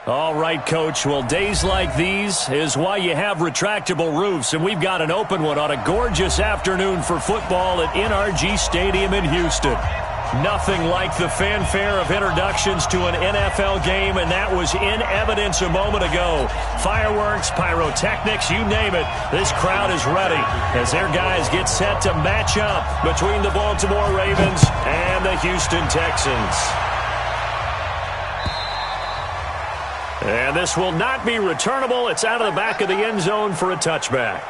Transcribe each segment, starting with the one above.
All right, Coach. Well, days like these is why you have retractable roofs, and we've got an open one on a gorgeous afternoon for football at NRG Stadium in Houston. Nothing like the fanfare of introductions to an NFL game, and that was in evidence a moment ago. Fireworks, pyrotechnics, you name it. This crowd is ready as their guys get set to match up between the Baltimore Ravens and the Houston Texans. And this will not be returnable. It's out of the back of the end zone for a touchback.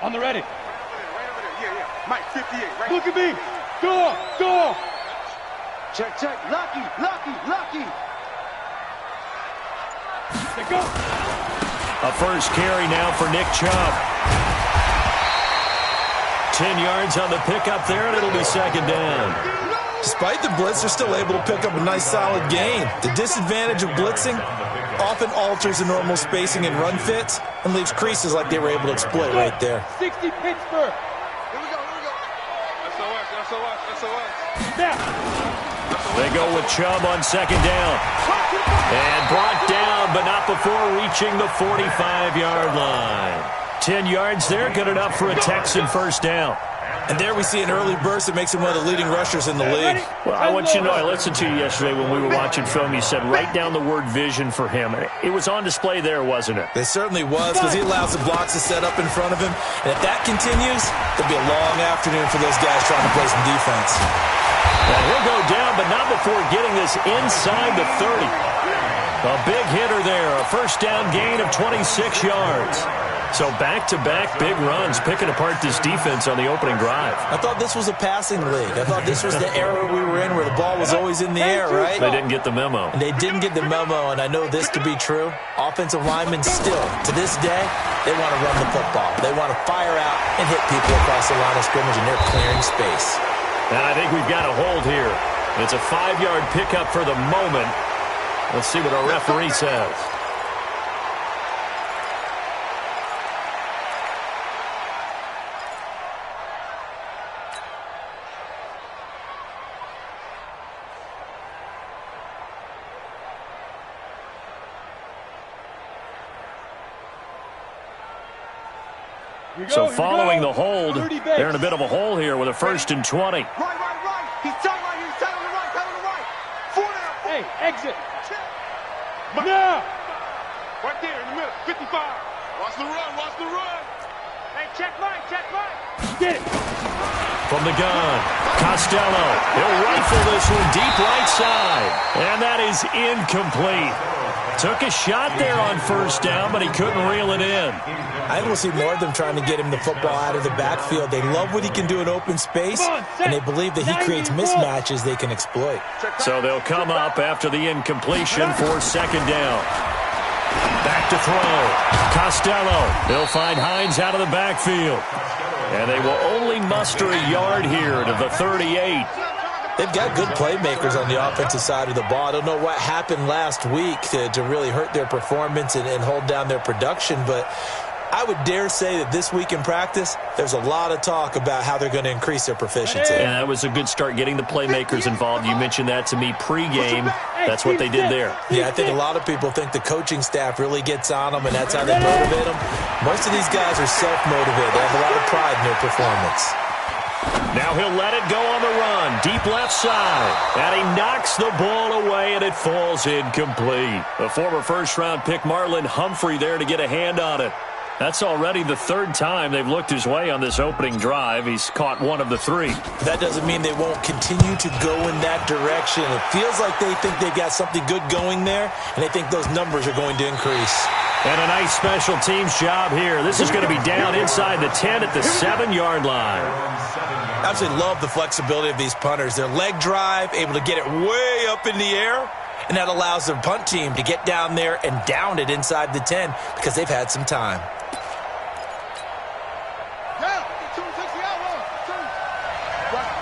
On the ready. Right over there. Yeah. Mike, 58. Right. Look at me. Go. Check. Lucky. They go. A first carry now for Nick Chubb. 10 yards on the pickup there, and it'll be second down. Despite the blitz, they're still able to pick up a nice, solid gain. The disadvantage of blitzing often alters the normal spacing and run fits and leaves creases like they were able to exploit right there. 60 Pittsburgh. Here we go. SOS. Now. They go with Chubb on second down. And brought down, but not before reaching the 45-yard line. 10 yards there, good enough for a Texan first down. And there we see an early burst that makes him one of the leading rushers in the league. Well, I want you to know, I listened to you yesterday when we were watching film. You said write down the word vision for him. It was on display there, wasn't it? It certainly was, because he allows the blocks to set up in front of him. And if that continues, there'll be a long afternoon for those guys trying to play some defense. And he'll go down, but not before getting this inside the 30. A big hitter there, a first down gain of 26 yards. So back-to-back big runs, picking apart this defense on the opening drive. I thought this was a passing league. I thought this was the era we were in where the ball was always in the air, right? They didn't get the memo. And they didn't get the memo, and I know this to be true. Offensive linemen still, to this day, they want to run the football. They want to fire out and hit people across the line of scrimmage, and they're clearing space. And I think we've got a hold here. It's a 5-yard pickup for the moment. Let's see what our referee says. So following the hold, they're in a bit of a hole here with a 1st and 20. Right. He's tight on the right. 4 down. Hey, exit. Now. Right there in the middle. 55. Watch the run. Hey, check Mike. Get it. From the gun, Costello. He'll rifle this one deep right side. And that is incomplete. Took a shot there on first down, but he couldn't reel it in. I think we'll see more of them trying to get him the football out of the backfield. They love what he can do in open space, and they believe that he creates mismatches they can exploit. So they'll come up after the incompletion for second down. Back to throw. Costello. They'll find Hines out of the backfield. And they will only muster a yard here to the 38. They've got good playmakers on the offensive side of the ball. I don't know what happened last week to really hurt their performance and hold down their production, but I would dare say that this week in practice, there's a lot of talk about how they're going to increase their proficiency. And that was a good start getting the playmakers involved. You mentioned that to me pregame. That's what they did there. Yeah, I think a lot of people think the coaching staff really gets on them, and that's how they motivate them. Most of these guys are self-motivated. They have a lot of pride in their performance. Now he'll let it go on the run. Deep left side. And he knocks the ball away, and it falls incomplete. The former first-round pick Marlon Humphrey there to get a hand on it. That's already the 3rd time they've looked his way on this opening drive. He's caught 1 of the 3. That doesn't mean they won't continue to go in that direction. It feels like they think they've got something good going there, and they think those numbers are going to increase. And a nice special teams job here. This is going to be down inside the 10 at the 7-yard line. I absolutely love the flexibility of these punters. Their leg drive, able to get it way up in the air, and that allows the punt team to get down there and down it inside the 10 because they've had some time.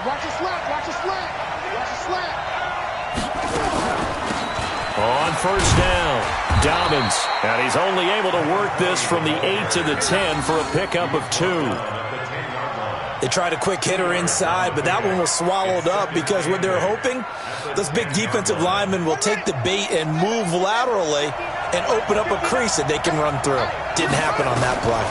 Watch your slant, watch your slant, watch your slant. On first down, Dobbins, and he's only able to work this from the 8 to the 10 for a pickup of 2. They tried a quick hitter inside, but that one was swallowed up because what they're hoping, those big defensive linemen will take the bait and move laterally and open up a crease that they can run through. Didn't happen on that play.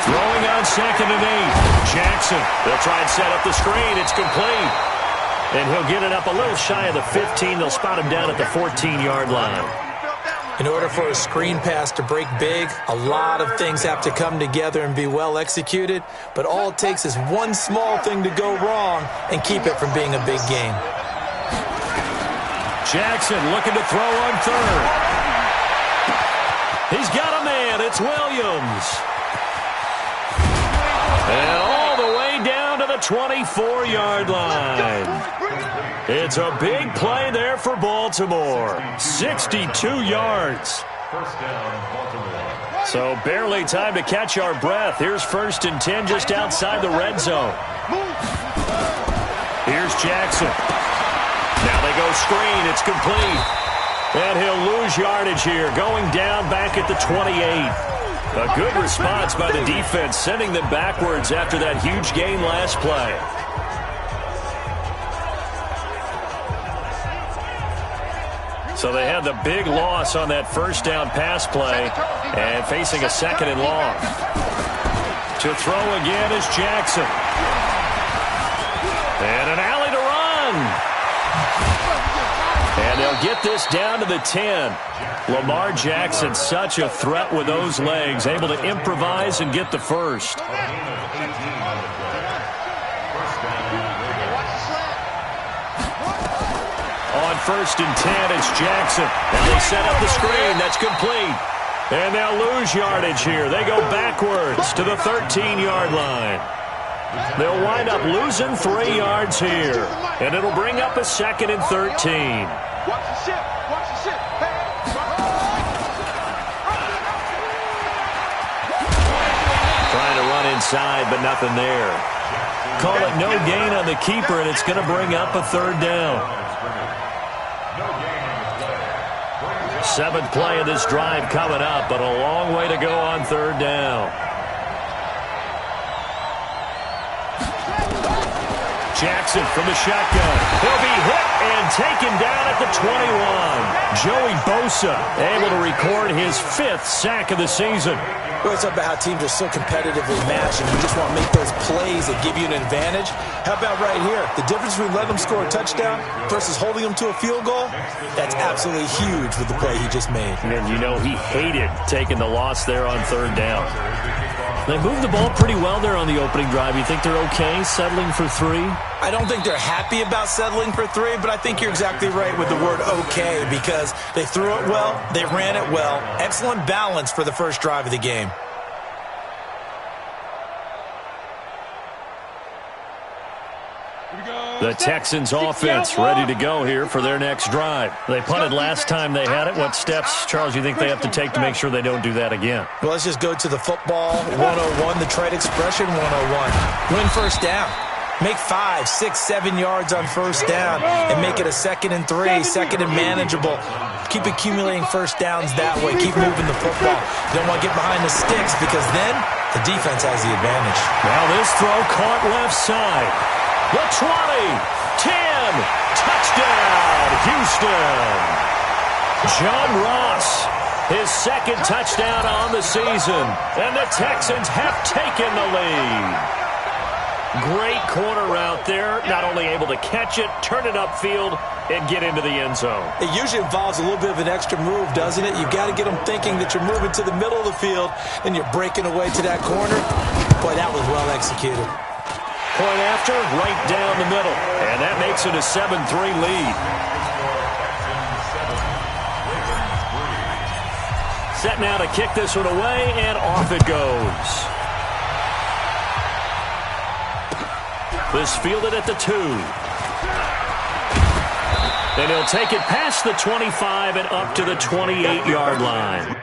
Throwing on 2nd and 8. Jackson, they'll try and set up the screen. It's complete. And he'll get it up a little shy of the 15. They'll spot him down at the 14-yard line. In order for a screen pass to break big, a lot of things have to come together and be well executed, but all it takes is one small thing to go wrong and keep it from being a big game. Jackson looking to throw on 3rd. He's got a man. It's Williams. And all the way down to the 24-yard line. It's a big play there for Baltimore. 62 yards. So barely time to catch our breath. Here's 1st and 10 just outside the red zone. Here's Jackson. Now they go screen. It's complete. And he'll lose yardage here, going down back at the 28. A good response by the defense, sending them backwards after that huge gain last play. So they had the big loss on that first down pass play and facing a 2nd and long. To throw again is Jackson. And an alley to run. And they'll get this down to the 10. Lamar Jackson, such a threat with those legs, able to improvise and get the first. On 1st and 10, it's Jackson. And they set up the screen. That's complete. And they'll lose yardage here. They go backwards to the 13-yard line. They'll wind up losing 3 yards here. And it'll bring up a 2nd and 13. Watch the ship, watch the ship. Trying to run inside, but nothing there. Call it no gain on the keeper, and it's going to bring up a 3rd down. 7th play of this drive coming up, but a long way to go on 3rd down. Jackson from the shotgun. He'll be hit and taken down at the 21. Joey Bosa able to record his 5th sack of the season. We always talk about how teams are so competitively matched and you just want to make those plays that give you an advantage. How about right here? The difference between letting them score a touchdown versus holding them to a field goal, that's absolutely huge with the play he just made. And you know he hated taking the loss there on 3rd down. They moved the ball pretty well there on the opening drive. You think they're okay settling for 3? I don't think they're happy about settling for 3, but I think you're exactly right with the word okay because they threw it well, they ran it well. Excellent balance for the first drive of the game. The Texans offense ready to go here for their next drive. They punted last time they had it. What steps, Charles, you think they have to take to make sure they don't do that again? Well, let's just go to the football 101, the trade expression 101. Win first down. Make 5, 6, 7 yards on first down and make it a 2nd and 3, 2nd and manageable. Keep accumulating first downs that way. Keep moving the football. You don't want to get behind the sticks because then the defense has the advantage. Now this throw caught left side. The 20, 10, touchdown, Houston. John Ross, his 2nd touchdown on the season, and the Texans have taken the lead. Great corner route there, not only able to catch it, turn it upfield, and get into the end zone. It usually involves a little bit of an extra move, doesn't it? You've got to get them thinking that you're moving to the middle of the field, and you're breaking away to that corner. Boy, that was well executed. Point after, right down the middle. And that makes it a 7-3 lead. Set now to kick this one away, and off it goes. This fielded at the 2. And he'll take it past the 25 and up to the 28-yard line.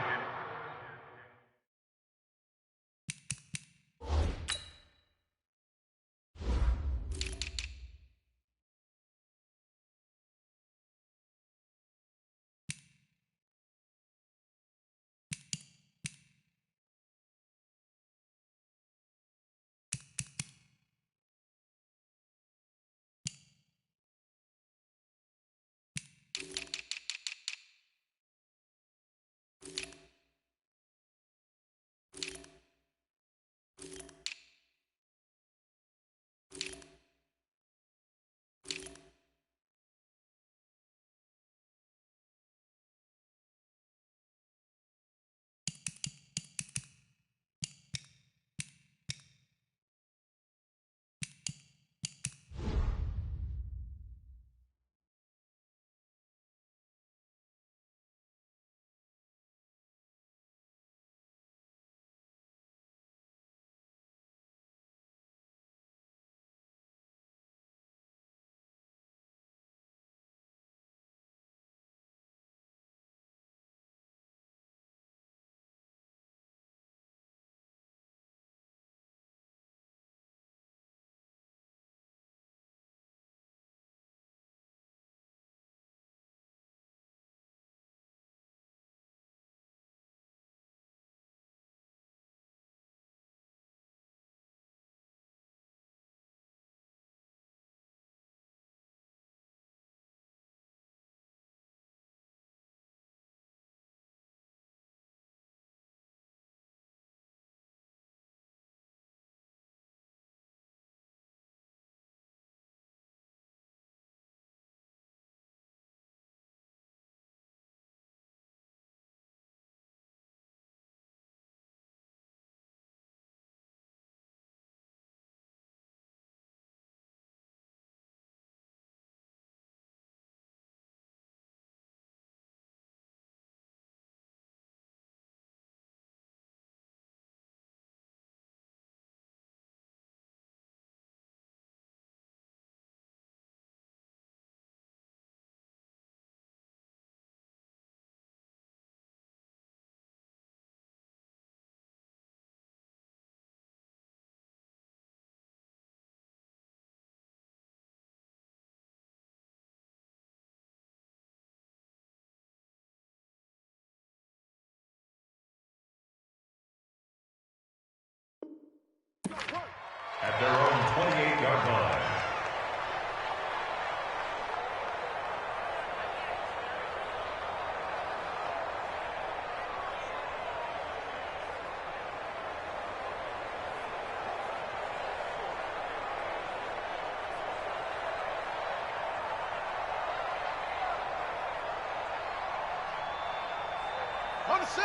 At their own 28-yard line.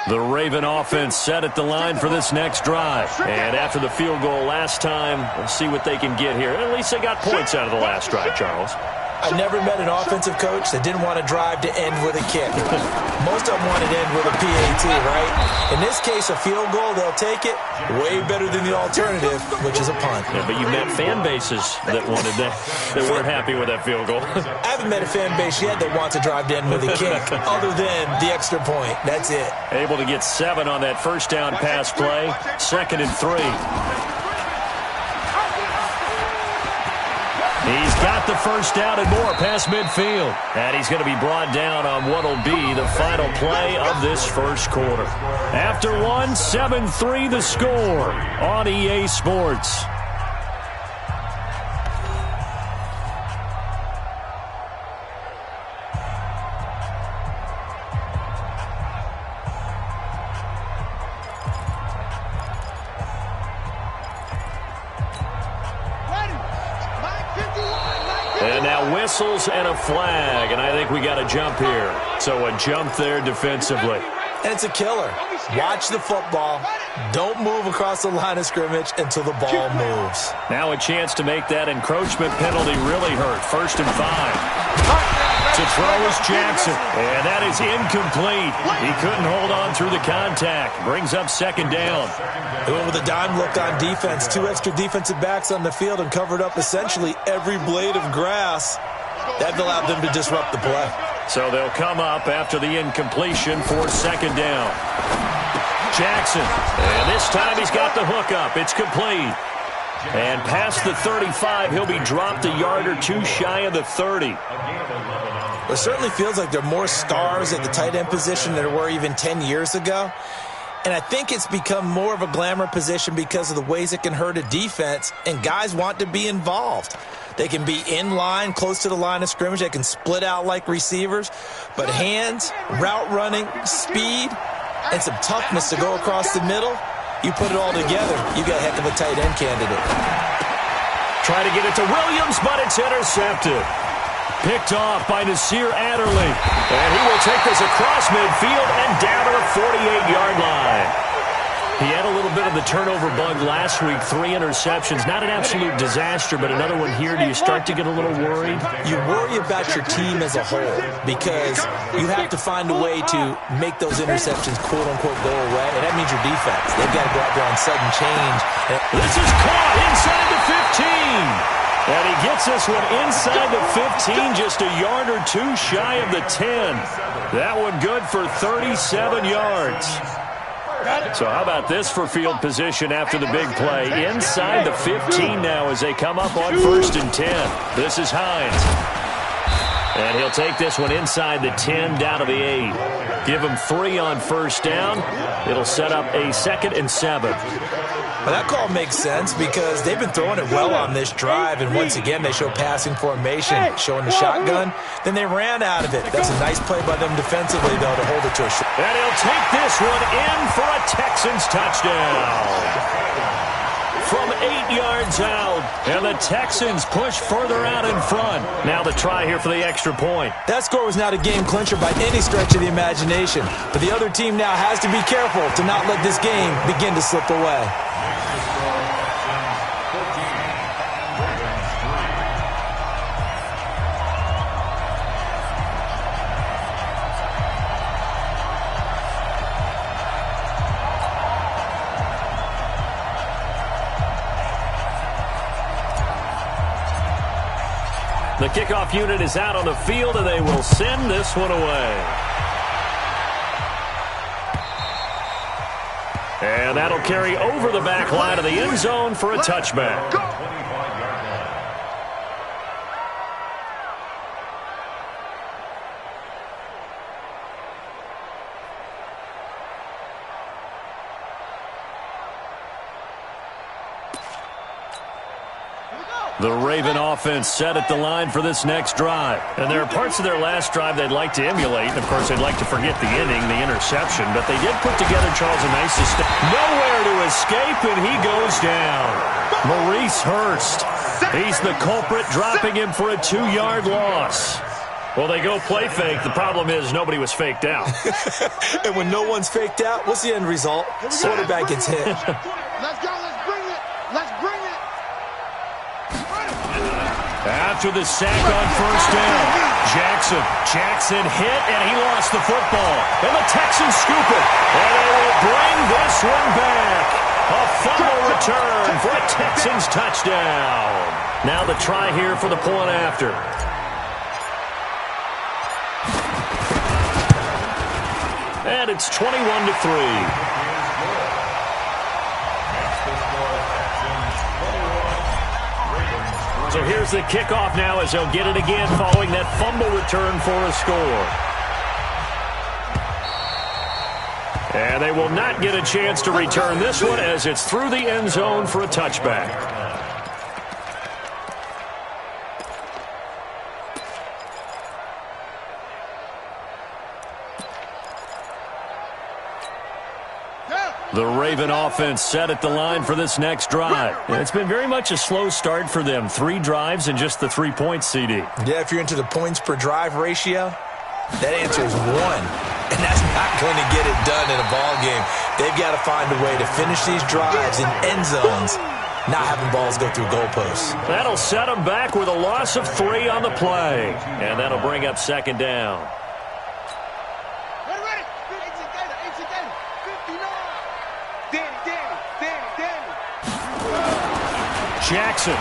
The Raven offense set at the line for this next drive. And after the field goal last time, we'll see what they can get here. At least they got points out of the last drive, Charles. I never met an offensive coach that didn't want to drive to end with a kick. Most of them want to end with a PAT, right? In this case, a field goal, they'll take it. Way better than the alternative, which is a punt. Yeah, but you met fan bases that wanted that weren't happy with that field goal. I haven't met a fan base yet that wants to drive to end with a kick, other than the extra point. That's it. Able to get 7 on that first down pass play. 2nd and 3. He's got the first down and more past midfield. And he's going to be brought down on what will be the final play of this first quarter. After 1, 7-3 the score on EA Sports. And now whistles and a flag, and I think we got a jump here. So a jump there defensively. And it's a killer. Watch the football. Don't move across the line of scrimmage until the ball moves. Now a chance to make that encroachment penalty really hurt. 1st and 5. To throw is Jackson, and that is incomplete. He couldn't hold on through the contact. Brings up 2nd down. They went with a dime look on defense. 2 extra defensive backs on the field and covered up essentially every blade of grass. That allowed them to disrupt the play. So they'll come up after the incompletion for second down. Jackson. And this time he's got the hook up. It's complete. And past the 35, he'll be dropped a yard or two shy of the 30. It certainly feels like there are more stars at the tight end position than there were even 10 years ago. And I think it's become more of a glamour position because of the ways it can hurt a defense, and guys want to be involved. They can be in line, close to the line of scrimmage. They can split out like receivers. But hands, route running, speed, and some toughness to go across the middle, you put it all together, you got a heck of a tight end candidate. Try to get it to Williams, but it's intercepted. Picked off by Nasir Adderley. And he will take this across midfield and down to the 48-yard line. He had a little bit of the turnover bug last week, 3 interceptions. Not an absolute disaster, but another one here. Do you start to get a little worried? You worry about your team as a whole because you have to find a way to make those interceptions, quote-unquote, go away, and that means your defense. They've got to go out there on sudden change. This is caught inside the 15. And he gets this one inside the 15, just a yard or two shy of the 10. That one good for 37 yards. So how about this for field position after the big play? Inside the 15 now as they come up on 1st and 10. This is Hines. And he'll take this one inside the 10 down to the 8. Give him 3 on 1st down. It'll set up a 2nd and 7. Well, that call makes sense because they've been throwing it well on this drive, and once again they show passing formation, showing the shotgun. Then they ran out of it. That's a nice play by them defensively, though, to hold it to a short. And he'll take this one in for a Texans touchdown. From 8 yards out, and the Texans push further out in front. Now the try here for the extra point. That score was not a game clincher by any stretch of the imagination, but the other team now has to be careful to not let this game begin to slip away. The kickoff unit is out on the field, and they will send this one away. And that'll carry over the back line of the end zone for a touchback. The Raven offense set at the line for this next drive. And there are parts of their last drive they'd like to emulate. And, of course, they'd like to forget the inning, the interception. But they did put together, Charles, a nice system. Nowhere to escape, and he goes down. Maurice Hurst. He's the culprit, dropping him for a 2-yard loss. Well, they go play fake. The problem is nobody was faked out. And when no one's faked out, what's the end result? Quarterback gets hit. Let's go. Let's bring it. Let's bring it. After the sack on 1st down, Jackson hit, and he lost the football. And the Texans scoop it, and they will bring this one back. A fumble return for a Texans touchdown. Now the try here for the point after. And it's 21-3. So here's the kickoff now as they'll get it again following that fumble return for a score. And they will not get a chance to return this one as it's through the end zone for a touchback. The Raven offense set at the line for this next drive. And it's been very much a slow start for them. 3 drives and just the 3 points, CD. Yeah, if you're into the points per drive ratio, that answer is 1. And that's not going to get it done in a ball game. They've got to find a way to finish these drives in end zones, not having balls go through goalposts. That'll set them back with a loss of 3 on the play. And that'll bring up 2nd down. Jackson.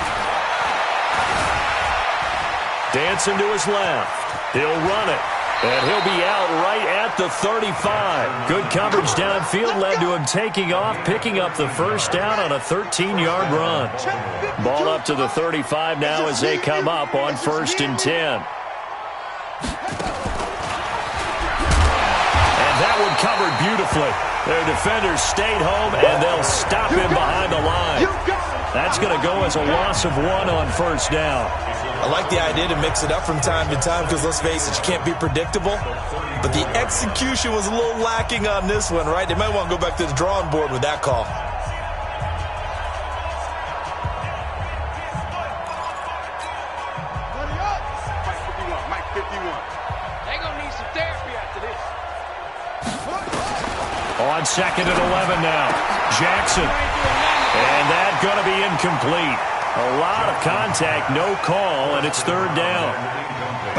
Dancing to his left. He'll run it. And he'll be out right at the 35. Good coverage downfield led to him taking off, picking up the first down on a 13-yard run. Ball up to the 35 now as they come up on 1st and 10. And that one covered beautifully. Their defenders stayed home, and they'll stop him behind the line. That's going to go as a loss of 1 on 1st down. I like the idea to mix it up from time to time because, let's face it, you can't be predictable. But the execution was a little lacking on this one, right? They might want to go back to the drawing board with that call. Mike 51. They're going to need some therapy after this. On 2nd and 11 now. Jackson. And that's going to be incomplete. A lot of contact, no call, and it's 3rd down.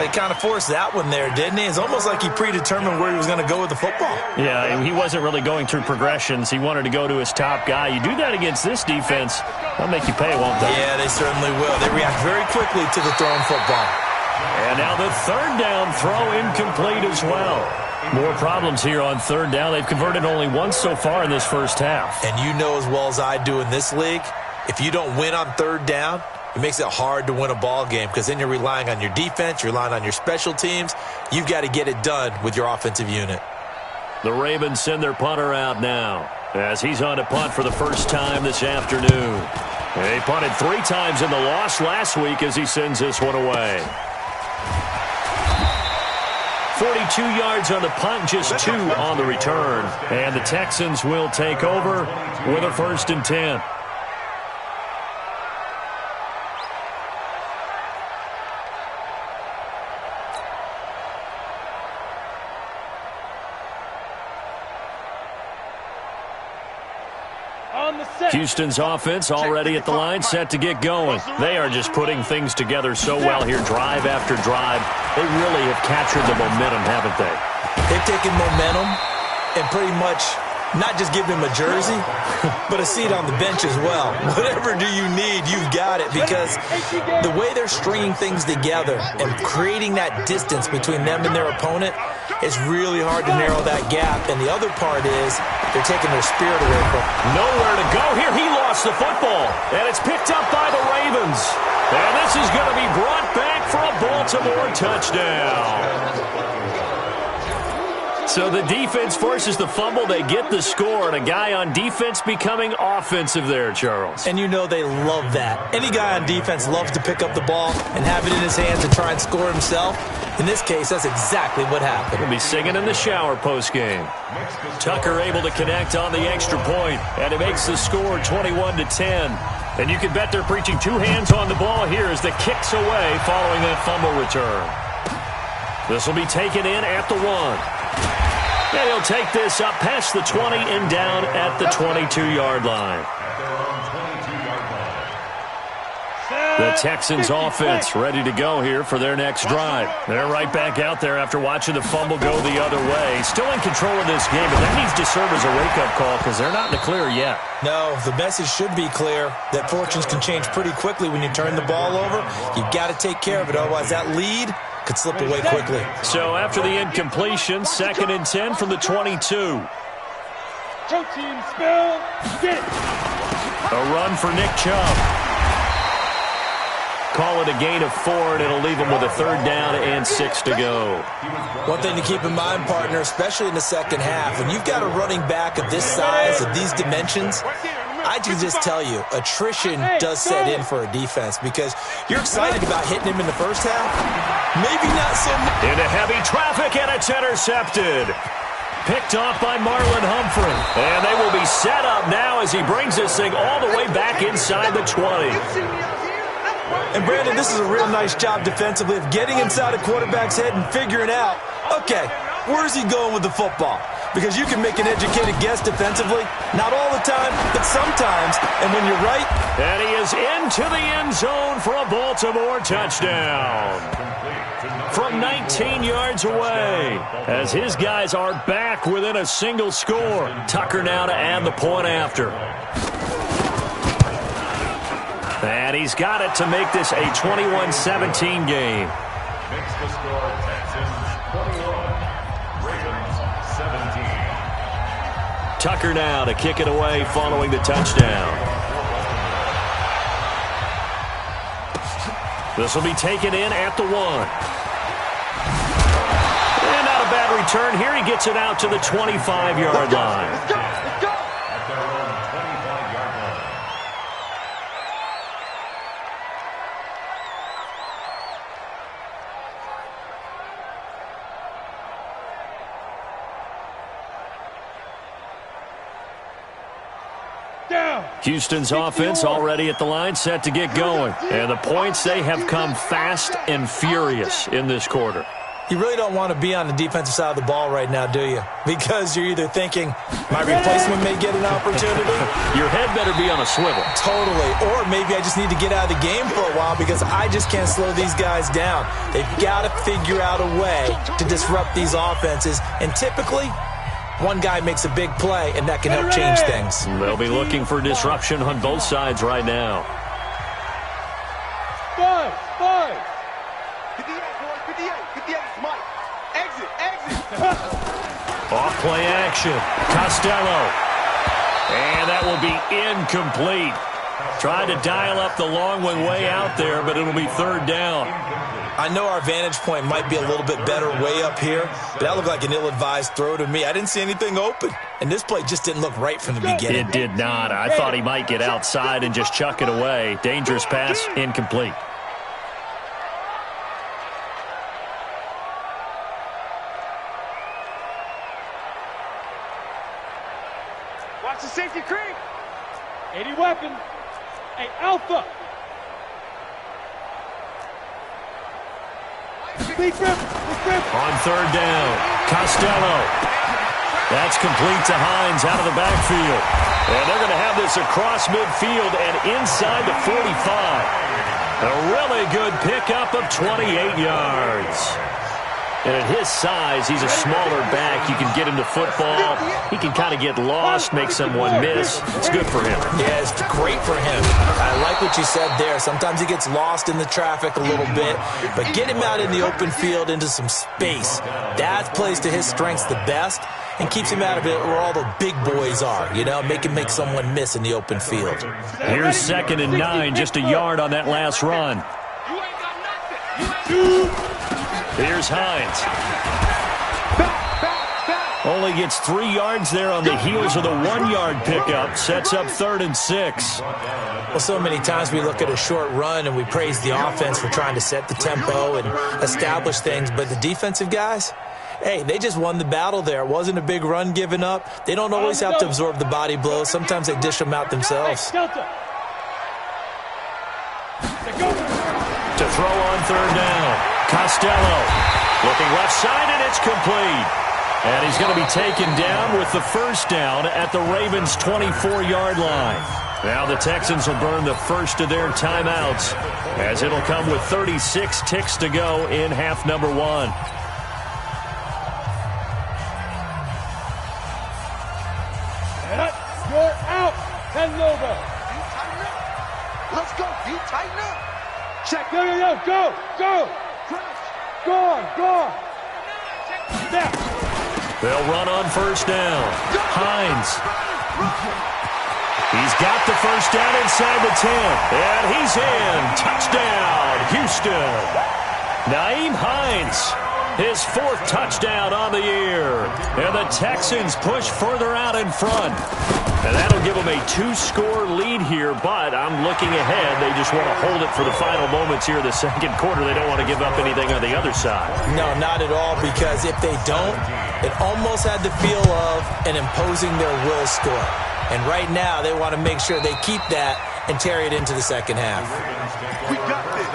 He kind of forced that one there, didn't he? It's almost like he predetermined where he was going to go with the football. Yeah, he wasn't really going through progressions. He wanted to go to his top guy. You do that against this defense, they'll make you pay, won't they? Yeah, they certainly will. They react very quickly to the thrown football. And now the 3rd down throw incomplete as well. More problems here on 3rd down. They've converted only once so far in this first half. And you know as well as I do in this league, if you don't win on 3rd down, it makes it hard to win a ball game because then you're relying on your defense, you're relying on your special teams. You've got to get it done with your offensive unit. The Ravens send their punter out now as he's on to punt for the first time this afternoon. They punted 3 times in the loss last week as he sends this one away. 42 yards on the punt, just 2 on the return. And the Texans will take over with a 1st and 10. Houston's offense already at the line, set to get going. They are just putting things together so well here, drive after drive. They really have captured the momentum, haven't they? They've taken momentum and pretty much not just give him a jersey, but a seat on the bench as well. Whatever do you need, you've got it, because the way they're stringing things together and creating that distance between them and their opponent, it's really hard to narrow that gap. And the other part is they're taking their spirit away from them. Nowhere to go here. He lost the football, and it's picked up by the Ravens. And this is going to be brought back for a Baltimore touchdown. So the defense forces the fumble. They get the score, and a guy on defense becoming offensive there, Charles. And you know they love that. Any guy on defense loves to pick up the ball and have it in his hands and try and score himself. In this case, that's exactly what happened. He'll be singing in the shower postgame. Tucker able to connect on the extra point, and it makes the score 21-10. And you can bet they're preaching 2 hands on the ball here as the kick's away following that fumble return. This will be taken in at the 1. And he'll take this up past the 20 and down at the 22-yard line. The Texans offense ready to go here for their next drive. They're right back out there after watching the fumble go the other way. Still in control of this game, but that needs to serve as a wake-up call because they're not in the clear yet. No, the message should be clear that fortunes can change pretty quickly when you turn the ball over. You've got to take care of it, otherwise that lead could slip away quickly. So after the incompletion, 2nd and 10 from the 22. Two teams spell. Get it. A run for Nick Chubb. Call it a gain of 4, and it'll leave him with a 3rd down and 6 to go. One thing to keep in mind, partner, especially in the second half, when you've got a running back of this size, of these dimensions, I can just tell you, attrition does set in for a defense because you're excited about hitting him in the first half. Maybe not so much. Into heavy traffic, and it's intercepted. Picked off by Marlon Humphrey. And they will be set up now as he brings this thing all the way back inside the 20. And, Brandon, this is a real nice job defensively of getting inside a quarterback's head and figuring out, okay, where's he going with the football? Because you can make an educated guess defensively. Not all the time, but sometimes. And when you're right. And he is into the end zone for a Baltimore touchdown. From 19 yards away. As his guys are back within a single score. Tucker now to add the point after. And And he's got it to make this a 21-17 game. Makes the score Texans 21, Ravens 17. Tucker now to kick it away following the touchdown. This will be taken in at the 1. And not a bad return here. He gets it out to the 25-yard line. At their own 25-yard line. Houston's offense already at the line, set to get going. And the points, they have come fast and furious in this quarter. You really don't want to be on the defensive side of the ball right now, do you? Because you're either thinking, my replacement may get an opportunity. Your head better be on a swivel. Totally. Or maybe I just need to get out of the game for a while because I just can't slow these guys down. They've got to figure out a way to disrupt these offenses. And typically, one guy makes a big play, and that can help change things. They'll be looking for disruption on both sides right now. 5. 58, boys, 58, Mike. Exit. Off play action. Costello. And that will be incomplete. Tried to dial up the long one way out there, but it'll be third down. I know our vantage point might be a little bit better way up here, but that looked like an ill-advised throw to me. I didn't see anything open, and this play just didn't look right from the beginning. It did not. I thought he might get outside and just chuck it away. Dangerous pass, incomplete. Watch the safety creep. 80 weapon. Hey, Alpha. Big grip. On third down, Costello. That's complete to Hines out of the backfield. And they're going to have this across midfield and inside the 45. A really good pickup of 28 yards. And at his size, he's a smaller back. You can get him to football. He can kind of get lost, make someone miss. It's good for him. Yeah, it's great for him. I like what you said there. Sometimes he gets lost in the traffic a little bit, but get him out in the open field into some space. That plays to his strengths the best and keeps him out of it where all the big boys are, you know, make him make someone miss in the open field. Here's 2nd and 9, just a yard on that last run. You ain't got nothing. Here's Hines. Only gets 3 yards there on the heels of the 1-yard pickup. Sets up 3rd and 6. Well, so many times we look at a short run and we praise the offense for trying to set the tempo and establish things, but the defensive guys, hey, they just won the battle there. It wasn't a big run given up. They don't always have to absorb the body blows. Sometimes they dish them out themselves. To throw on 3rd down. Costello looking left side, and it's complete. And he's going to be taken down with the first down at the Ravens' 24-yard line. Now the Texans will burn the first of their timeouts as it'll come with 36 ticks to go in half number 1. You're out. Hello. Let's go, D. Tighten up. Check. Go. Go on. Snap. They'll run on first down. Hines. He's got the first down inside the 10. And he's in. Touchdown, Houston. Nyheim Hines, his 4th touchdown on the year. And the Texans push further out in front. And that'll give them a 2-score lead here, but I'm looking ahead. They just want to hold it for the final moments here in the second quarter. They don't want to give up anything on the other side. No, not at all, because if they don't, it almost had the feel of an imposing their will score. And right now, they want to make sure they keep that and carry it into the second half. We got this.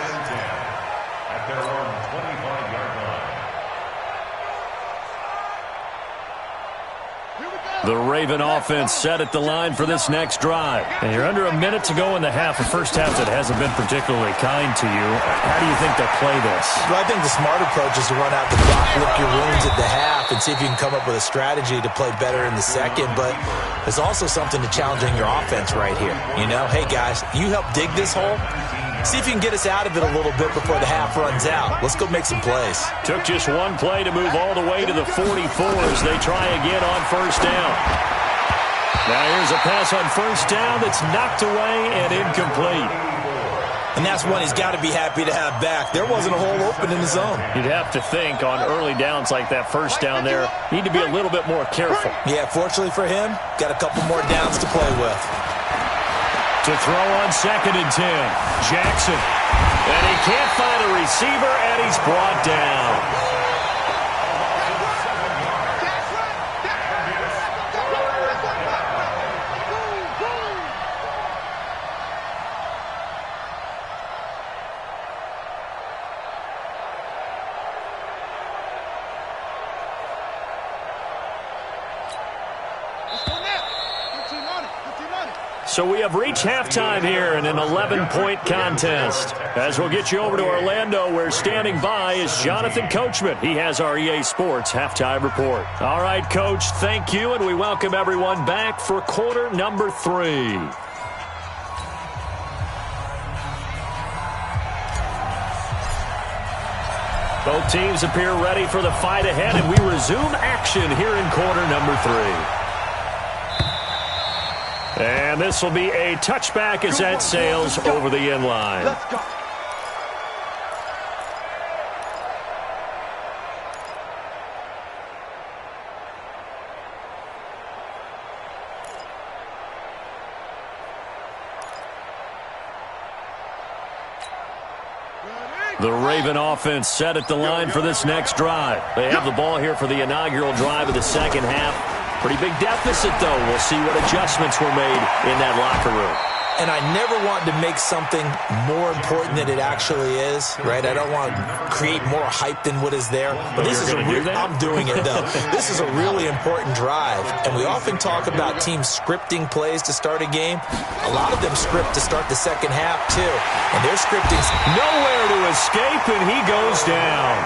At their own 25-yard line. The Raven offense set at the line for this next drive. And you're under a minute to go in the half. A first half that hasn't been particularly kind to you. How do you think they'll play this? Well, I think the smart approach is to run out the clock, lick your wounds at the half, and see if you can come up with a strategy to play better in the second. But there's also something to challenging your offense right here. You know, hey, guys, you help dig this hole. See if you can get us out of it a little bit before the half runs out. Let's go make some plays. Took just one play to move all the way to the 44 as they try again on first down. Now here's a pass on first down that's knocked away and incomplete. And that's one he's got to be happy to have back. There wasn't a hole open in the zone. You'd have to think on early downs like that first down there, need to be a little bit more careful. Yeah, fortunately for him, got a couple more downs to play with. To throw on 2nd and 10, Jackson. And he can't find a receiver, and he's brought down. So we have reached halftime here in an 11-point contest. As we'll get you over to Orlando, where standing by is Jonathan Coachman. He has our EA Sports Halftime Report. All right, Coach, thank you, and we welcome everyone back for quarter number 3. Both teams appear ready for the fight ahead, and we resume action here in quarter number 3. And this will be a touchback as that sails over the end line. Let's go. The Raven offense set at the line for this next drive. They have the ball here for the inaugural drive of the second half. Pretty big deficit, though. We'll see what adjustments were made in that locker room. And I never want to make something more important than it actually is, right? I don't want to create more hype than what is there. But this is I'm doing it, though. This is a really important drive. And we often talk about teams scripting plays to start a game. A lot of them script to start the second half, too. And they're scripting. Nowhere to escape, and he goes down.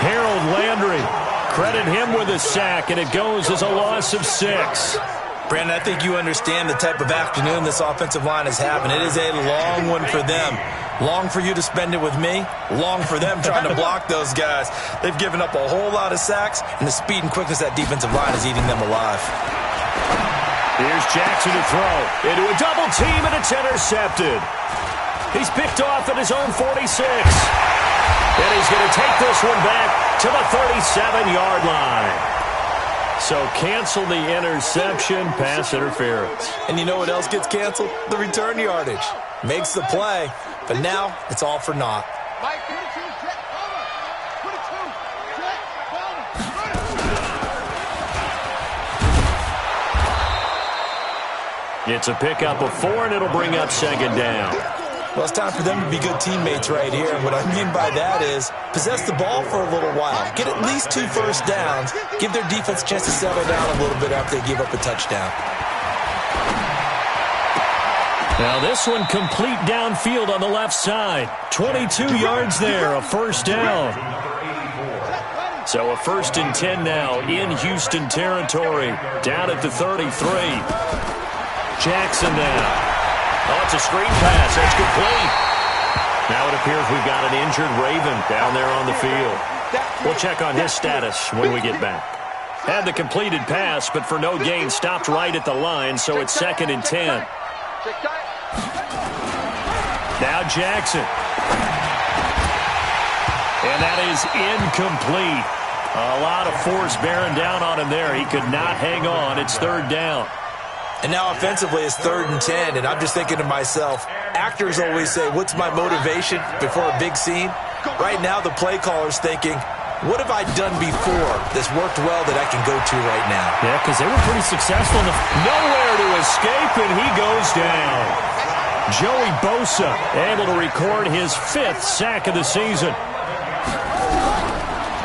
Harold Landry. Credit him with a sack, and it goes as a loss of 6. Brandon, I think you understand the type of afternoon this offensive line is having. It is a long one for them. Long for you to spend it with me. Long for them trying to block those guys. They've given up a whole lot of sacks, and the speed and quickness of that defensive line is eating them alive. Here's Jackson to throw. Into a double team, and it's intercepted. He's picked off at his own 46. And he's going to take this one back to the 37-yard line. So cancel the interception, pass interference. And you know what else gets canceled? The return yardage. Makes the play, but now it's all for naught. It's a pickup of 4, and it'll bring up 2nd down. Well, it's time for them to be good teammates right here. And what I mean by that is possess the ball for a little while. Get at least 2 first downs. Give their defense a chance to settle down a little bit after they give up a touchdown. Now this one complete downfield on the left side. 22 yards there, a first down. So a 1st and 10 now in Houston territory. Down at the 33. Jackson now. Oh, it's a screen pass. That's complete. Now it appears we've got an injured Raven down there on the field. We'll check on his status when we get back. Had the completed pass, but for no gain, stopped right at the line, so it's 2nd and 10. Now Jackson. And that is incomplete. A lot of force bearing down on him there. He could not hang on. It's 3rd down. And now offensively it's 3rd and 10, and I'm just thinking to myself, actors always say, what's my motivation before a big scene? Right now the play caller's thinking, what have I done before that's worked well that I can go to right now? Yeah, because they were pretty successful. Nowhere to escape, and he goes down. Joey Bosa able to record his 5th sack of the season.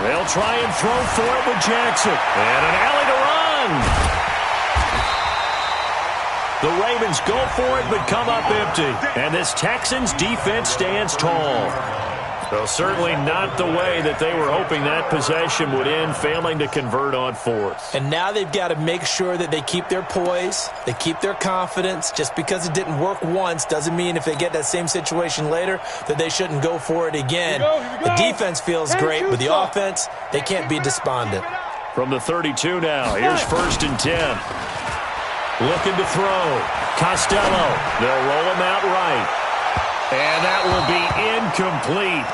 They'll try and throw for it with Jackson. And an alley to run. The Ravens go for it, but come up empty. And this Texans defense stands tall. Well, certainly not the way that they were hoping that possession would end, failing to convert on fourth. And now they've got to make sure that they keep their poise, they keep their confidence. Just because it didn't work once doesn't mean if they get that same situation later that they shouldn't go for it again. Here we go. The defense feels great, but the offense, they can't be despondent. From the 32 now, here's 1st and 10. Looking to throw. Costello. They'll roll him out right. And that will be incomplete.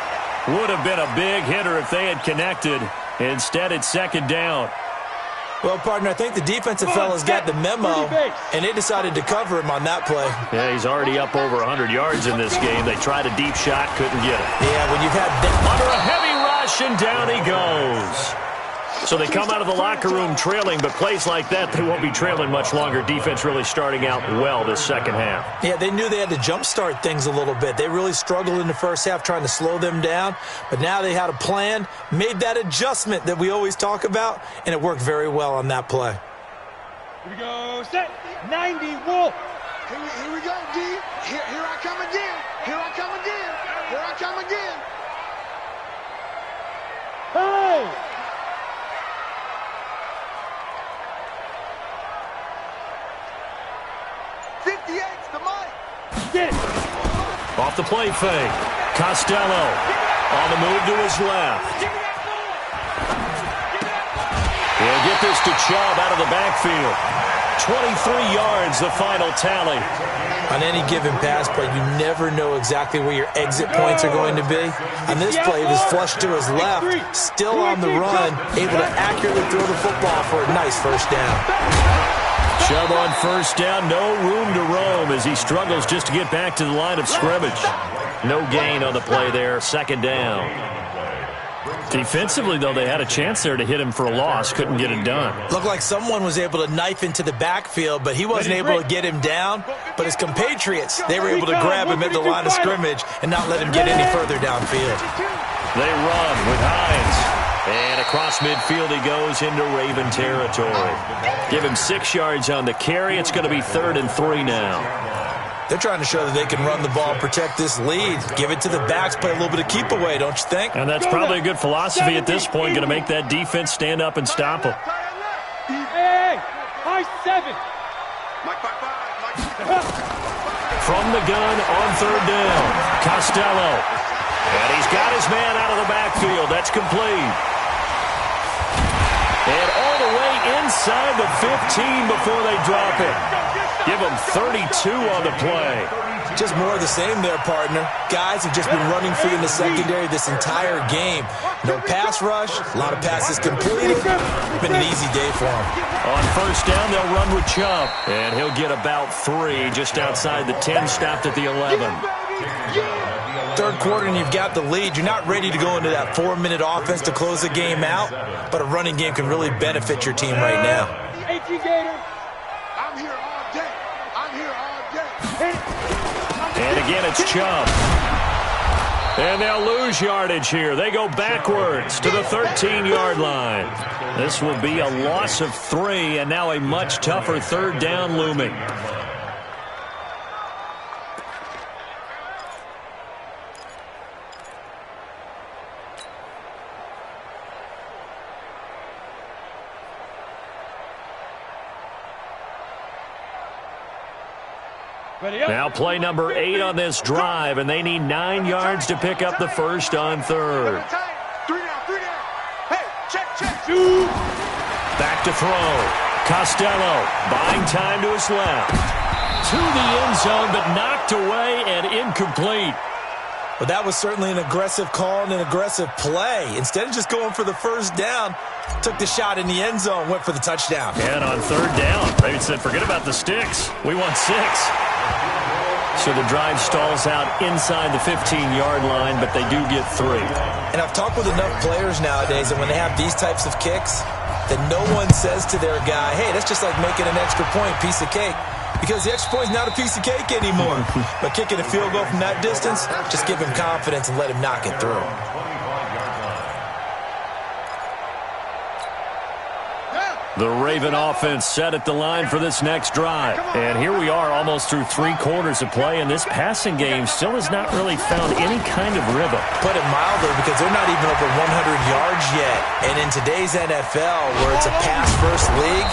Would have been a big hitter if they had connected. Instead, it's 2nd down. Well, partner, I think the defensive fellas got the memo, and they decided to cover him on that play. Yeah, he's already up over 100 yards in this game. They tried a deep shot, couldn't get it. Yeah, when you've had... Under a heavy rush, and down he goes. So they come out of the locker room trailing, but plays like that, they won't be trailing much longer. Defense really starting out well this second half. Yeah, they knew they had to jumpstart things a little bit. They really struggled in the first half trying to slow them down, but now they had a plan, made that adjustment that we always talk about, and it worked very well on that play. Here we go, set, 90, Wolf. Here we go, D. Here I come again. Here I come again. Here I come again. Hey! Get it. Off the play fake. Costello on the move to his left. He'll get this to Chubb out of the backfield. 23 yards, the final tally. On any given pass play, you never know exactly where your exit points are going to be. On this play, it was flushed to his left, still on the run, able to accurately throw the football for a nice 1st down. Chubb on 1st down, no room to roam as he struggles just to get back to the line of scrimmage. No gain on the play there, 2nd down. Defensively, though, they had a chance there to hit him for a loss, couldn't get it done. Looked like someone was able to knife into the backfield, but he wasn't able to get him down. But his compatriots, they were able to grab him at the line of scrimmage and not let him get any further downfield. They run with Hines. And across midfield he goes into Raven territory. Give him 6 yards on the carry. It's going to be 3rd and 3 now. They're trying to show that they can run the ball, protect this lead. Give it to the backs, play a little bit of keep away, don't you think? And that's probably a good philosophy at this point, going to make that defense stand up and stop him. Hey, high 7. From the gun on 3rd down, Costello. And he's got his man out of the backfield. That's complete. And all the way inside the 15 before they drop it. Give him 32 on the play. Just more of the same there, partner. Guys have just been running free in the secondary this entire game. No pass rush, a lot of passes completed. Been an easy day for them. On 1st down, they'll run with Chubb. And he'll get about 3 just outside the 10, stopped at the 11. 3rd quarter and you've got the lead. You're not ready to go into that 4-minute offense to close the game out, but a running game can really benefit your team right now. I'm here all day. I'm here all day. And again, it's Chubb. And they'll lose yardage here. They go backwards to the 13-yard line. This will be a loss of 3, and now a much tougher 3rd down looming. Now play number 8 on this drive, and they need 9 yards to pick up the 1st on 3rd. 3 down. Hey, check. Back to throw. Costello buying time to his left. To the end zone, but knocked away and incomplete. Well, that was certainly an aggressive call and an aggressive play. Instead of just going for the 1st down, took the shot in the end zone, went for the touchdown. And on 3rd down, they said, forget about the sticks. We want 6. So the drive stalls out inside the 15-yard line, but they do get 3. And I've talked with enough players nowadays that when they have these types of kicks, that no one says to their guy, hey, that's just like making an extra point, piece of cake. Because the extra point is not a piece of cake anymore. But kicking a field goal from that distance, just give him confidence and let him knock it through. The Raven offense set at the line for this next drive. And here we are almost through 3 quarters of play, and this passing game still has not really found any kind of rhythm. Put it mildly, because they're not even over 100 yards yet. And in today's NFL, where it's a pass-first league,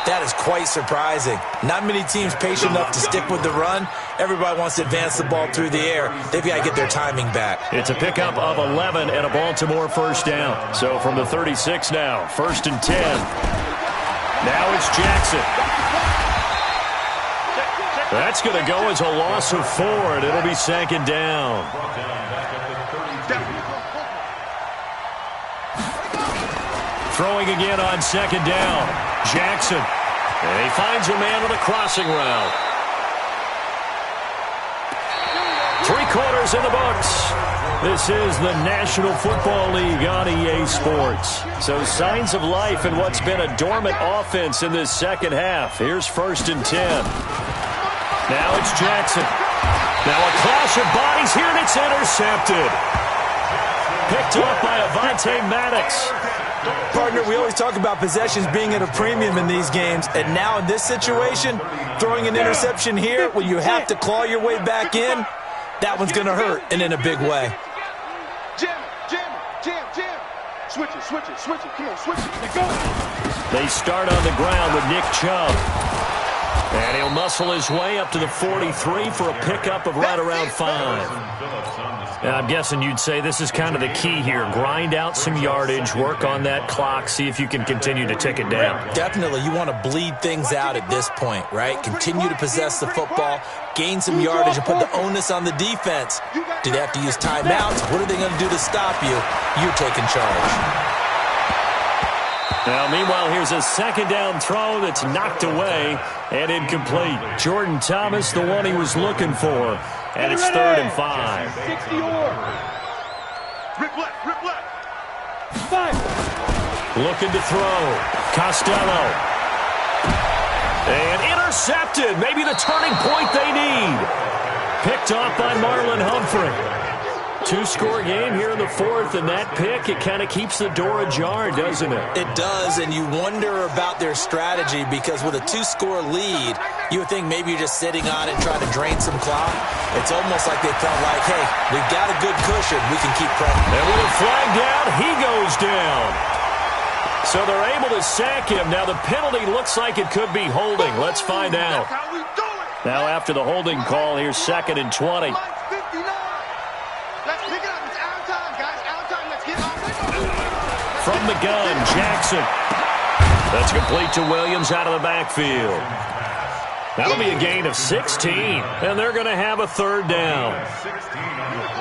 that is quite surprising. Not many teams patient enough to stick with the run. Everybody wants to advance the ball through the air. They've got to get their timing back. It's a pickup of 11 and a Baltimore first down. So from the 36 now, 1st and 10. Now it's Jackson. That's going to go as a loss of 4, and it'll be 2nd down. Throwing again on 2nd down. Jackson. And he finds a man on the crossing route. 3 quarters in the books. This is the National Football League on EA Sports. So signs of life in what's been a dormant offense in this second half. Here's 1st and 10. Now it's Jackson. Now a clash of bodies here, and it's intercepted. Picked off by Avonte Maddox. Partner, we always talk about possessions being at a premium in these games, and now in this situation, throwing an interception here when you have to claw your way back in, that one's going to hurt, and in a big way. Jam. Switch it. Come on, switch it. Go. They start on the ground with Nick Chubb. And he'll muscle his way up to the 43 for a pickup of right around 5. And I'm guessing you'd say this is kind of the key here. Grind out some yardage, work on that clock, see if you can continue to tick it down. Definitely. You want to bleed things out at this point, right? Continue to possess the football, gain some yardage, and put the onus on the defense. Do they have to use timeouts? What are they going to do to stop you? You're taking charge. Now, meanwhile, here's a 2nd down throw that's knocked away and incomplete. Jordan Thomas, the one he was looking for. And it's 3rd and 5. 60 or. Rip left. 5. Looking to throw. Costello. And intercepted. Maybe the turning point they need. Picked off by Marlon Humphrey. 2-score game here in the 4th, and that pick, it kind of keeps the door ajar, doesn't it? It does, and you wonder about their strategy, because with a 2-score lead, you would think maybe you're just sitting on it and trying to drain some clock. It's almost like they felt like, hey, we've got a good cushion. We can keep pressing. And with a flag down, he goes down. So they're able to sack him. Now the penalty looks like it could be holding. Let's find out. Now after the holding call, here's 2nd and 20. From the gun, Jackson. That's complete to Williams out of the backfield. That'll be a gain of 16, and they're going to have a 3rd down.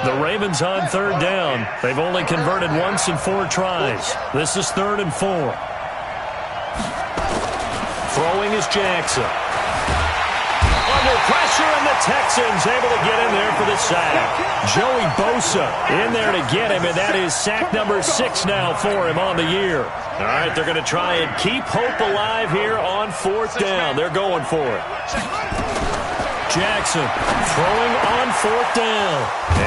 The Ravens on 3rd down. They've only converted once in 4 tries. This is 3rd and 4. Throwing is Jackson. Under pressure, and the Texans able to get in there for the sack. Joey Bosa in there to get him, and that is sack number 6 now for him on the year. All right, they're going to try and keep hope alive here on 4th down. They're going for it. Jackson throwing on 4th down.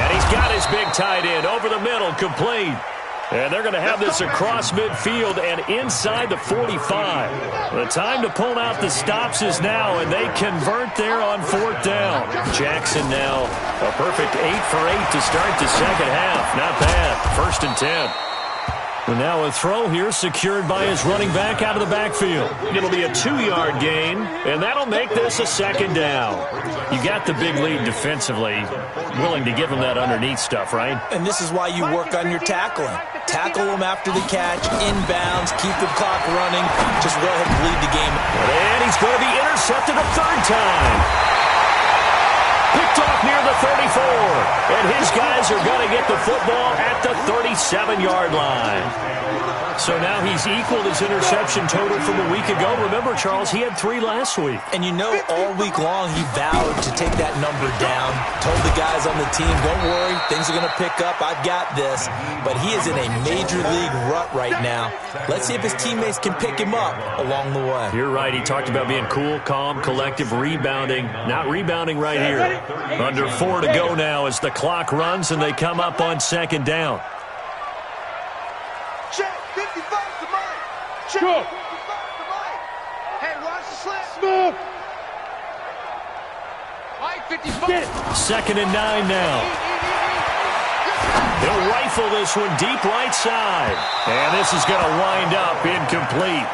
And he's got his big tight end over the middle, complete. And they're going to have this across midfield and inside the 45. The time to pull out the stops is now, and they convert there on 4th down. Jackson now a perfect 8 for 8 to start the second half. Not bad. 1st and 10. And now a throw here secured by his running back out of the backfield. It'll be a 2-yard gain, and that'll make this a 2nd down. You got the big lead defensively. Willing to give him that underneath stuff, right? And this is why you work on your tackling. Tackle them after the catch, inbounds, keep the clock running. Just go ahead and lead the game. And he's going to be intercepted a 3rd time. Picked off near the 34. And his guys are going to get the football at the 37-yard line. So now he's equaled his interception total from a week ago. Remember, Charles, he had 3 last week. And you know, all week long he vowed to take that number down. Told the guys on the team, don't worry, things are going to pick up. I've got this. But he is in a major league rut right now. Let's see if his teammates can pick him up along the way. You're right. He talked about being cool, calm, collective, rebounding. Not rebounding right here. Under 4 to go now as the clock runs and they come up on 2nd down. Go. Smooth. Second and 9 now. He'll rifle this one deep right side. And this is going to wind up incomplete.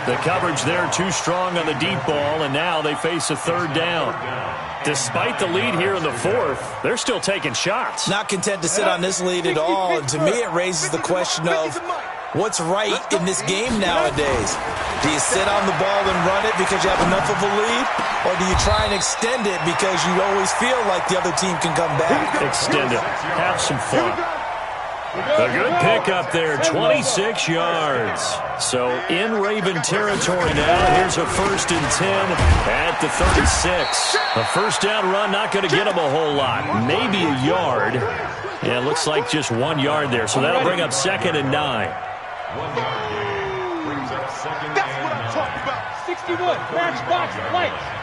The coverage there too strong on the deep ball, and now they face a third down. Despite the lead here in the fourth, they're still taking shots. Not content to sit on this lead at all, and to me it raises the question of what's right in this game nowadays. Do you sit on the ball and run it because you have enough of a lead, or do you try and extend it because you always feel like the other team can come back? Extend it. Have some fun. A good pickup there, 26 yards. So in Raven territory now. Here's a 1st and 10 at the 36. A first down run, not going to get him a whole lot. Maybe a yard. Yeah, it looks like just 1 yard there. So that'll bring up 2nd and 9. 1 yard gain brings up 2nd That's and what I'm 9. talking about. 61. Matchbox lights.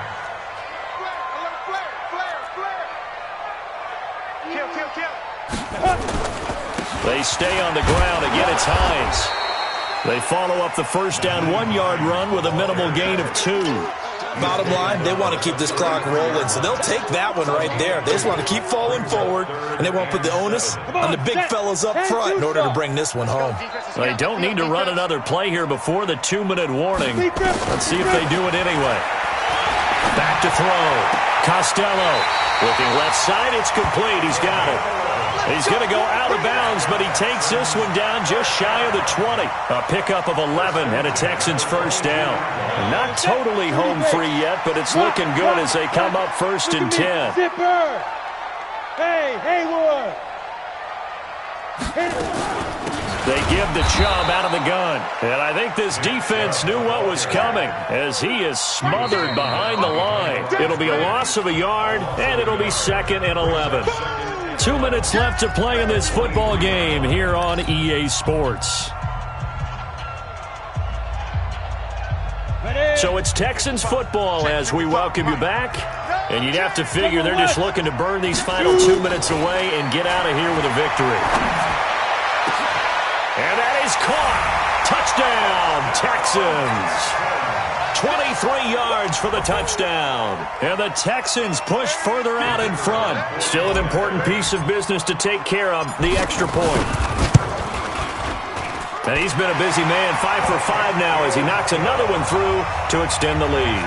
They stay on the ground. Again, it's Hines. They follow up the first down 1 yard run with a minimal gain of 2. Bottom line, they want to keep this clock rolling, so they'll take that one right there. They just want to keep falling forward, and they won't put the onus on the big fellas up front in order to bring this one home. They don't need to run another play here before the 2-minute warning. Let's see if they do it anyway. Back to throw. Costello looking left side. It's complete. He's got it. He's going to go out of bounds, but he takes this one down just shy of the 20. A pickup of 11 and a Texans first down. Not totally home free yet, but it's looking good as they come up 1st and 10. Zipper. Hey, Haywood. They give the Chubb out of the gun. And I think this defense knew what was coming as he is smothered behind the line. It'll be a loss of a yard, and it'll be 2nd and 11. 2 minutes left to play in this football game here on EA Sports. So it's Texans football as we welcome you back. And you'd have to figure they're just looking to burn these final 2 minutes away and get out of here with a victory. And that is caught. Touchdown, Texans. 23 yards for the touchdown. And the Texans push further out in front. Still an important piece of business to take care of, the extra point. And he's been a busy man, 5 for 5 now as he knocks another one through to extend the lead.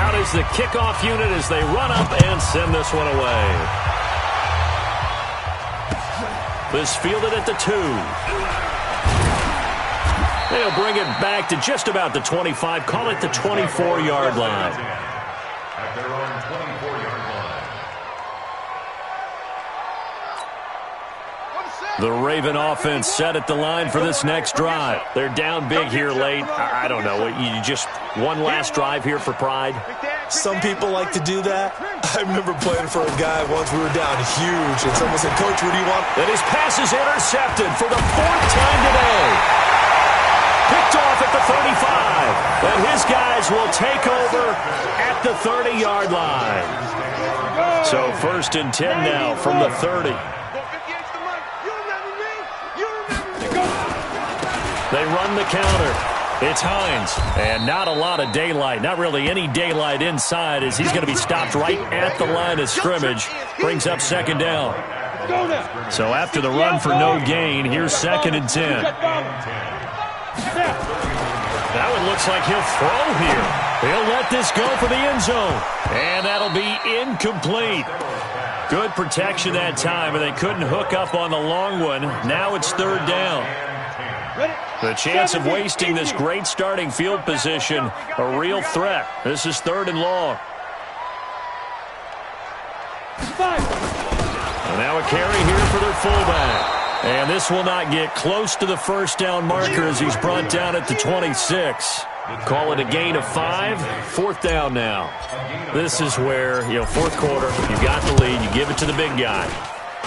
Out is the kickoff unit as they run up and send this one away. This fielded at the 2. They'll bring it back to just about the 25. Call it the 24-yard line. At their own 24-yard line. The Raven offense set at the line for this next drive. They're down big here late. I don't know. You just one last drive here for pride? Some people like to do that. I remember playing for a guy once. We were down huge, and someone said, "Coach, what do you want?" And his pass is intercepted for the 4th time today. Picked off at the 35. And his guys will take over at the 30-yard line. So 1st and 10 now from the 30. They run the counter. It's Hines. And not a lot of daylight. Not really any daylight inside as he's going to be stopped right at the line of scrimmage. Brings up 2nd down. So after the run for no gain, here's 2nd and 10. That one looks like he'll throw here. He'll let this go for the end zone. And that'll be incomplete. Good protection that time, and they couldn't hook up on the long one. Now it's 3rd down. The chance of wasting this great starting field position, a real threat. This is 3rd and long. And now a carry here for their fullback. And this will not get close to the first down marker as he's brought down at the 26. Call it a gain of 5. 4th down now. This is where, 4th quarter, you got the lead. You give it to the big guy.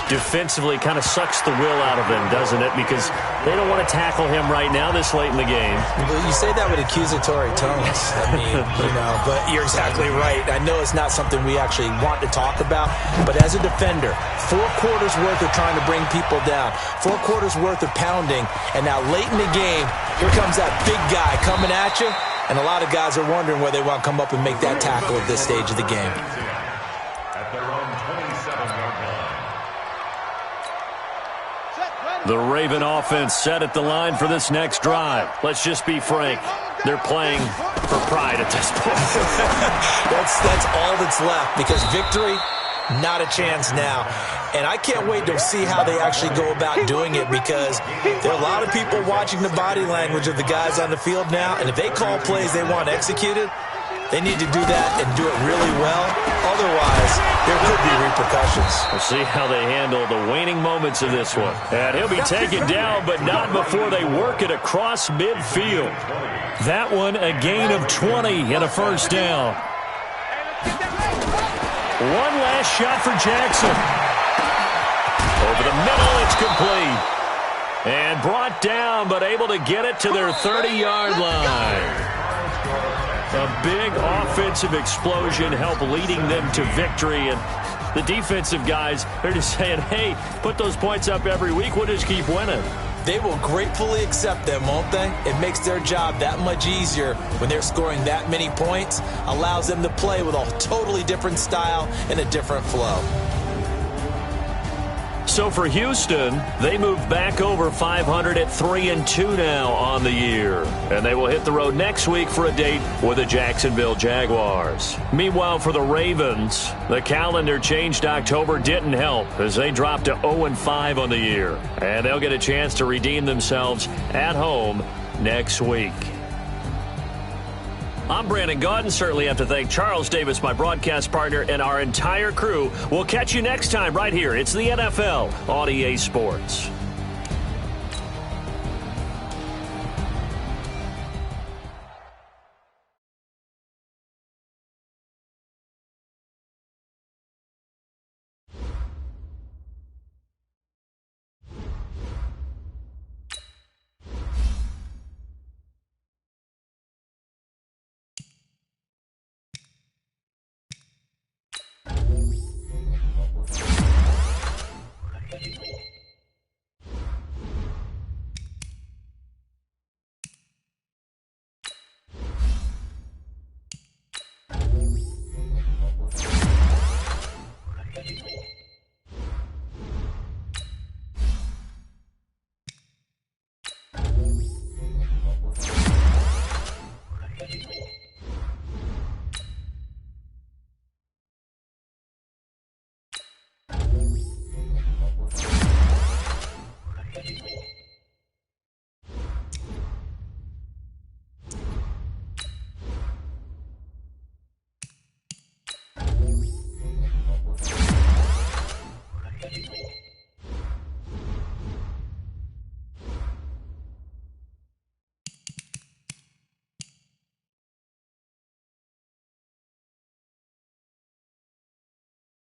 defensively kind of sucks the will out of them, doesn't it? Because they don't want to tackle him right now this late in the game. Well, you say that with accusatory tones. I mean, but you're exactly right. I know it's not something we actually want to talk about, but as a defender, 4 quarters worth of trying to bring people down, 4 quarters worth of pounding, and now late in the game, here comes that big guy coming at you, and a lot of guys are wondering whether they want to come up and make that tackle at this stage of the game. At their own 27-yard line. The Raven offense set at the line for this next drive. Let's just be frank. They're playing for pride at this point. That's all that's left, because victory, not a chance now. And I can't wait to see how they actually go about doing it, because there are a lot of people watching the body language of the guys on the field now, and if they call plays they want executed, they need to do that and do it really well. Otherwise, there could be repercussions. We'll see how they handle the waning moments of this one. And he'll be taken down, but not before they work it across midfield. That one, a gain of 20 and a first down. One last shot for Jackson. Over the middle, it's complete. And brought down, but able to get it to their 30-yard line. A big offensive explosion helped leading them to victory. And the defensive guys, they're just saying, hey, put those points up every week. We'll just keep winning. They will gratefully accept them, won't they? It makes their job that much easier when they're scoring that many points. Allows them to play with a totally different style and a different flow. So for Houston, they move back over 500 at 3-2 now on the year. And they will hit the road next week for a date with the Jacksonville Jaguars. Meanwhile, for the Ravens, the calendar changed. October didn't help as they dropped to 0-5 on the year. And they'll get a chance to redeem themselves at home next week. I'm Brandon Gaudin. Certainly have to thank Charles Davis, my broadcast partner, and our entire crew. We'll catch you next time right here. It's the NFL on EA Sports.